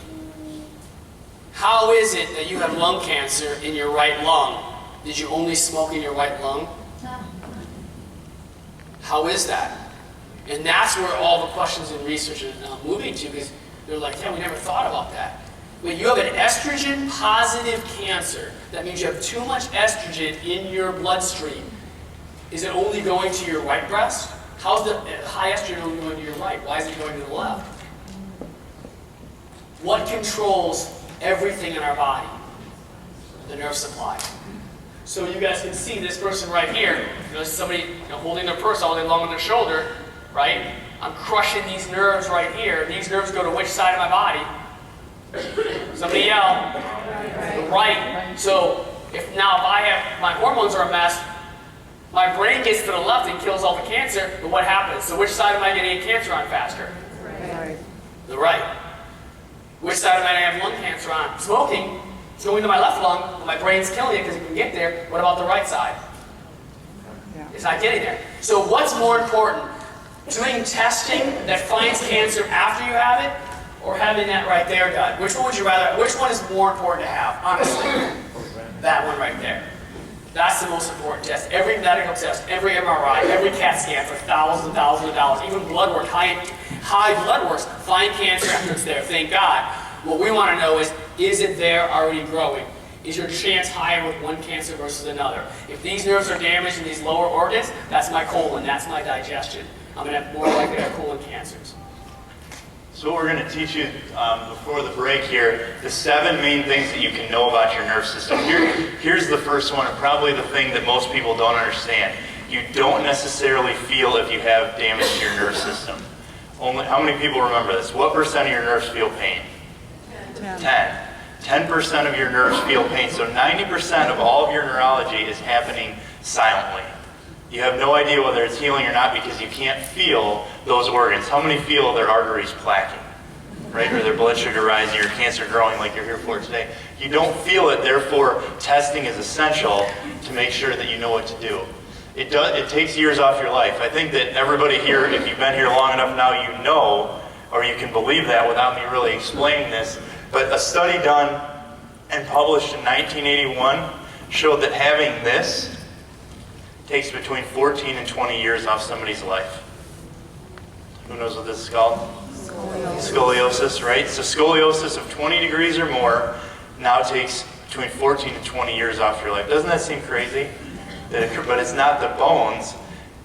How is it that you have lung cancer in your right lung? Did you only smoke in your right lung? How is that? And that's where all the questions and research are moving to, because they're like, yeah, we never thought about that. When you have an estrogen-positive cancer, that means you have too much estrogen in your bloodstream. Is it only going to your right breast? How's the high estrogen only going to your right? Why is it going to the left? What controls everything in our body? The nerve supply. So you guys can see this person right here. Somebody holding their purse all day long on their shoulder, right? I'm crushing these nerves right here. These nerves go to which side of my body? Somebody yell. The right. So if I have, my hormones are a mess, my brain gets to the left and kills all the cancer, but what happens? So which side am I getting cancer on faster? Right. The right. Which side am I going to have lung cancer on? Smoking. It's going to my left lung, but my brain's killing it because it can get there. What about the right side? Yeah. It's not getting there. So what's more important? Doing testing that finds cancer after you have it, or having that right there done? Which one would you rather? Which one is more important to have, honestly? That one right there. That's the most important test. Every medical test, every MRI, every CAT scan for thousands and thousands of dollars, even blood work, high blood works, find cancer after it's there. Thank God. What we want to know is it there already growing? Is your chance higher with one cancer versus another? If these nerves are damaged in these lower organs, that's my colon, that's my digestion. I'm going to have more likely to have colon cancers. So what we're going to teach you before the break here, the 7 main things that you can know about your nerve system. Here's the first one, and probably the thing that most people don't understand. You don't necessarily feel if you have damage to your nerve system. How many people remember this? What percent of your nerves feel pain? 10. 10% of your nerves feel pain. So 90% of all of your neurology is happening silently. You have no idea whether it's healing or not because you can't feel those organs. How many feel their arteries plaquing, right? Or their blood sugar rising, or cancer growing like you're here for today? You don't feel it, therefore testing is essential to make sure that you know what to do. It takes years off your life. I think that everybody here, if you've been here long enough now, you know, or you can believe that without me really explaining this, but a study done and published in 1981 showed that having this takes between 14 and 20 years off somebody's life. Who knows what this is called? Scoliosis, right? So scoliosis of 20 degrees or more now takes between 14 and 20 years off your life. Doesn't that seem crazy? But it's not the bones,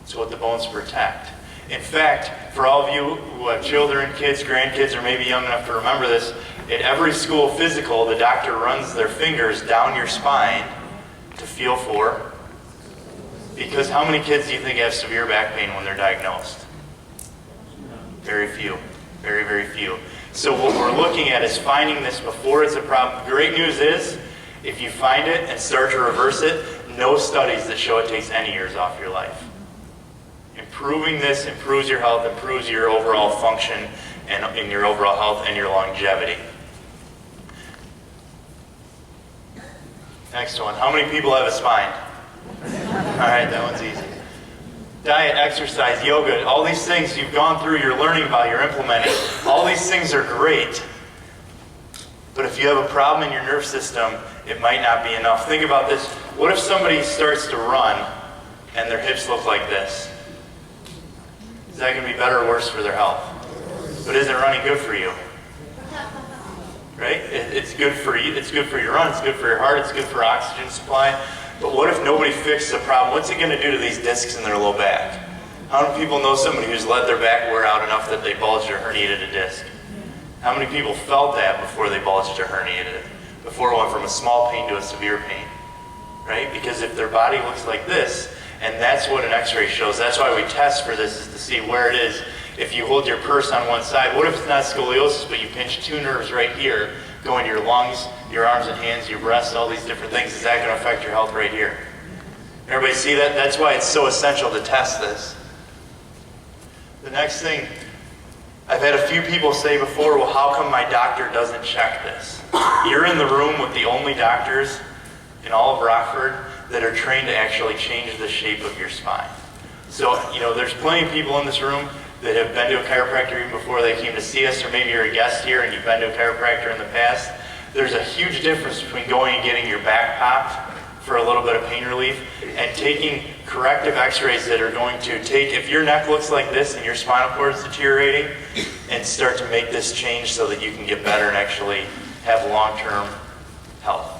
it's what the bones protect. In fact, for all of you who have children, kids, grandkids, or maybe young enough to remember this, at every school physical, the doctor runs their fingers down your spine to feel for. Because how many kids do you think have severe back pain when they're diagnosed? Very few. Very, very few. So what we're looking at is finding this before it's a problem. Great news is, if you find it and start to reverse it, no studies that show it takes any years off your life. Improving this improves your health, improves your overall function, and in your overall health and your longevity. Next one. How many people have a spine? All right, that one's easy. Diet, exercise, yoga, all these things you've gone through, you're learning about, you're implementing. All these things are great. But if you have a problem in your nerve system, it might not be enough. Think about this. What if somebody starts to run and their hips look like this? Is that going to be better or worse for their health? But isn't running good for you? Right? It's good for you. It's good for your run. It's good for your heart. It's good for oxygen supply. But what if nobody fixed the problem? What's it going to do to these discs in their low back? How many people know somebody who's let their back wear out enough that they bulged or herniated a disc? How many people felt that before they bulged or herniated it? Before it went from a small pain to a severe pain? Right? Because if their body looks like this, and that's what an x-ray shows, that's why we test for this, is to see where it is. If you hold your purse on one side, what if it's not scoliosis, but you pinch two nerves right here, going to your lungs, your arms and hands, your breasts, all these different things? Is that going to affect your health right here? Everybody see that? That's why it's so essential to test this. The next thing, I've had a few people say before, well, how come my doctor doesn't check this? You're in the room with the only doctors in all of Rockford that are trained to actually change the shape of your spine. So, there's plenty of people in this room that have been to a chiropractor even before they came to see us, or maybe you're a guest here and you've been to a chiropractor in the past. There's a huge difference between going and getting your back popped for a little bit of pain relief and taking corrective x-rays that are going to take, if your neck looks like this and your spinal cord is deteriorating, and start to make this change so that you can get better and actually have long-term health.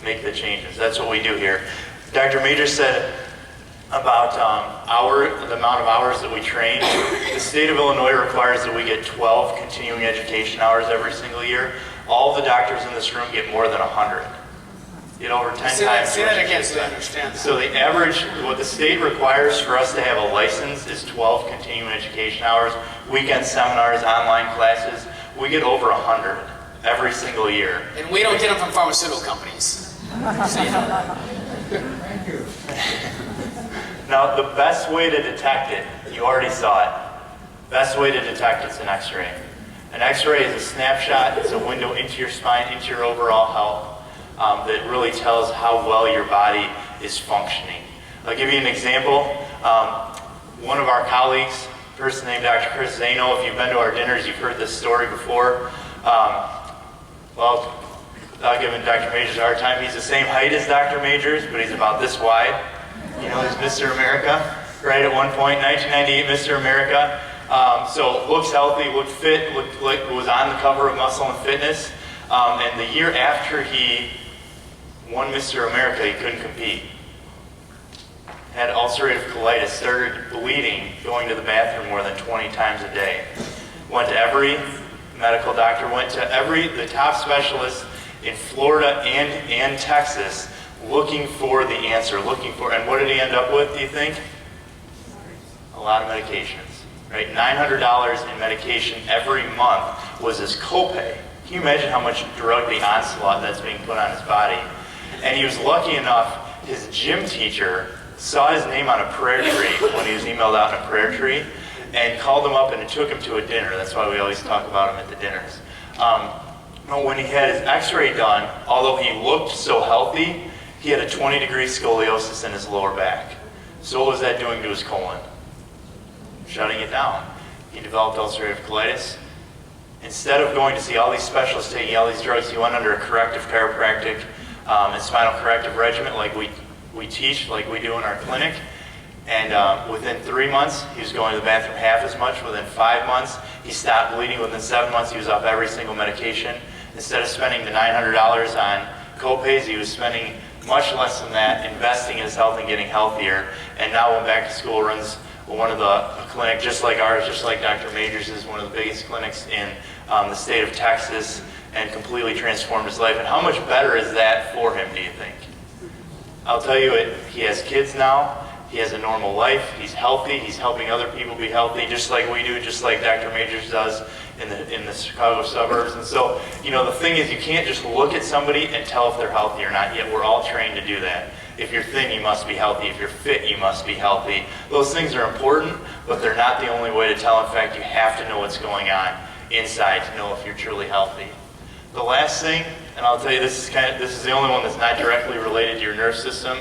Make the changes. That's what we do here. Dr. Major said about the amount of hours that we train. The state of Illinois requires that we get 12 continuing education hours every single year. All the doctors in this room get more than 100. Get over 10 times. Say that again so I understand that. So the average, what the state requires for us to have a license is 12 continuing education hours, weekend seminars, online classes. We get over 100 every single year. And we don't get them from pharmaceutical companies. So, Thank you. Now, the best way to detect it, you already saw it. Best way to detect it's an x-ray. An x-ray is a snapshot. It's a window into your spine, into your overall health. That really tells how well your body is functioning. I'll give you an example. One of our colleagues, a person named Dr. Chris Zano, if you've been to our dinners, you've heard this story before. Well, without giving Dr. Majors a hard time, he's the same height as Dr. Majors, but he's about this wide. He's Mr. America, right at one point, 1998 Mr. America. So looks healthy, looked fit, looked like was on the cover of Muscle and Fitness. And the year after he won Mr. America, he couldn't compete. Had ulcerative colitis, started bleeding, going to the bathroom more than 20 times a day. Went to every medical doctor, went to the top specialists in Florida and Texas, looking for the answer, and what did he end up with, do you think? A lot of medications, right? $900 in medication every month was his copay. Can you imagine how much drug, the onslaught that's being put on his body? And he was lucky enough, his gym teacher saw his name on a prayer tree when he was emailed out in a prayer tree, and called him up and took him to a dinner. That's why we always talk about him at the dinners. When he had his x-ray done, although he looked so healthy, he had a 20-degree scoliosis in his lower back. So what was that doing to his colon? Shutting it down. He developed ulcerative colitis. Instead of going to see all these specialists taking all these drugs, he went under a corrective chiropractic and spinal corrective regimen like we teach, like we do in our clinic. And within 3 months, he was going to the bathroom half as much. Within 5 months, he stopped bleeding. Within 7 months, he was off every single medication. Instead of spending the $900 on copays, he was spending much less than that, investing in his health and getting healthier. And now went back to school, runs one of the clinic just like ours, just like Dr. Majors is, one of the biggest clinics in the state of Texas, and completely transformed his life. And how much better is that for him, do you think? I'll tell you, he has kids now. He has a normal life. He's healthy. He's helping other people be healthy, just like we do, just like Dr. Majors does in the Chicago suburbs. And so, the thing is, you can't just look at somebody and tell if they're healthy or not. Yet we're all trained to do that. If you're thin, you must be healthy. If you're fit, you must be healthy. Those things are important, but they're not the only way to tell. In fact, you have to know what's going on inside to know if you're truly healthy. The last thing, and I'll tell you, this is the only one that's not directly related to your nerve system,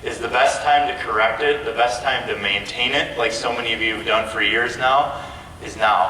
is the best time to correct it, the best time to maintain it, like so many of you have done for years now, is now.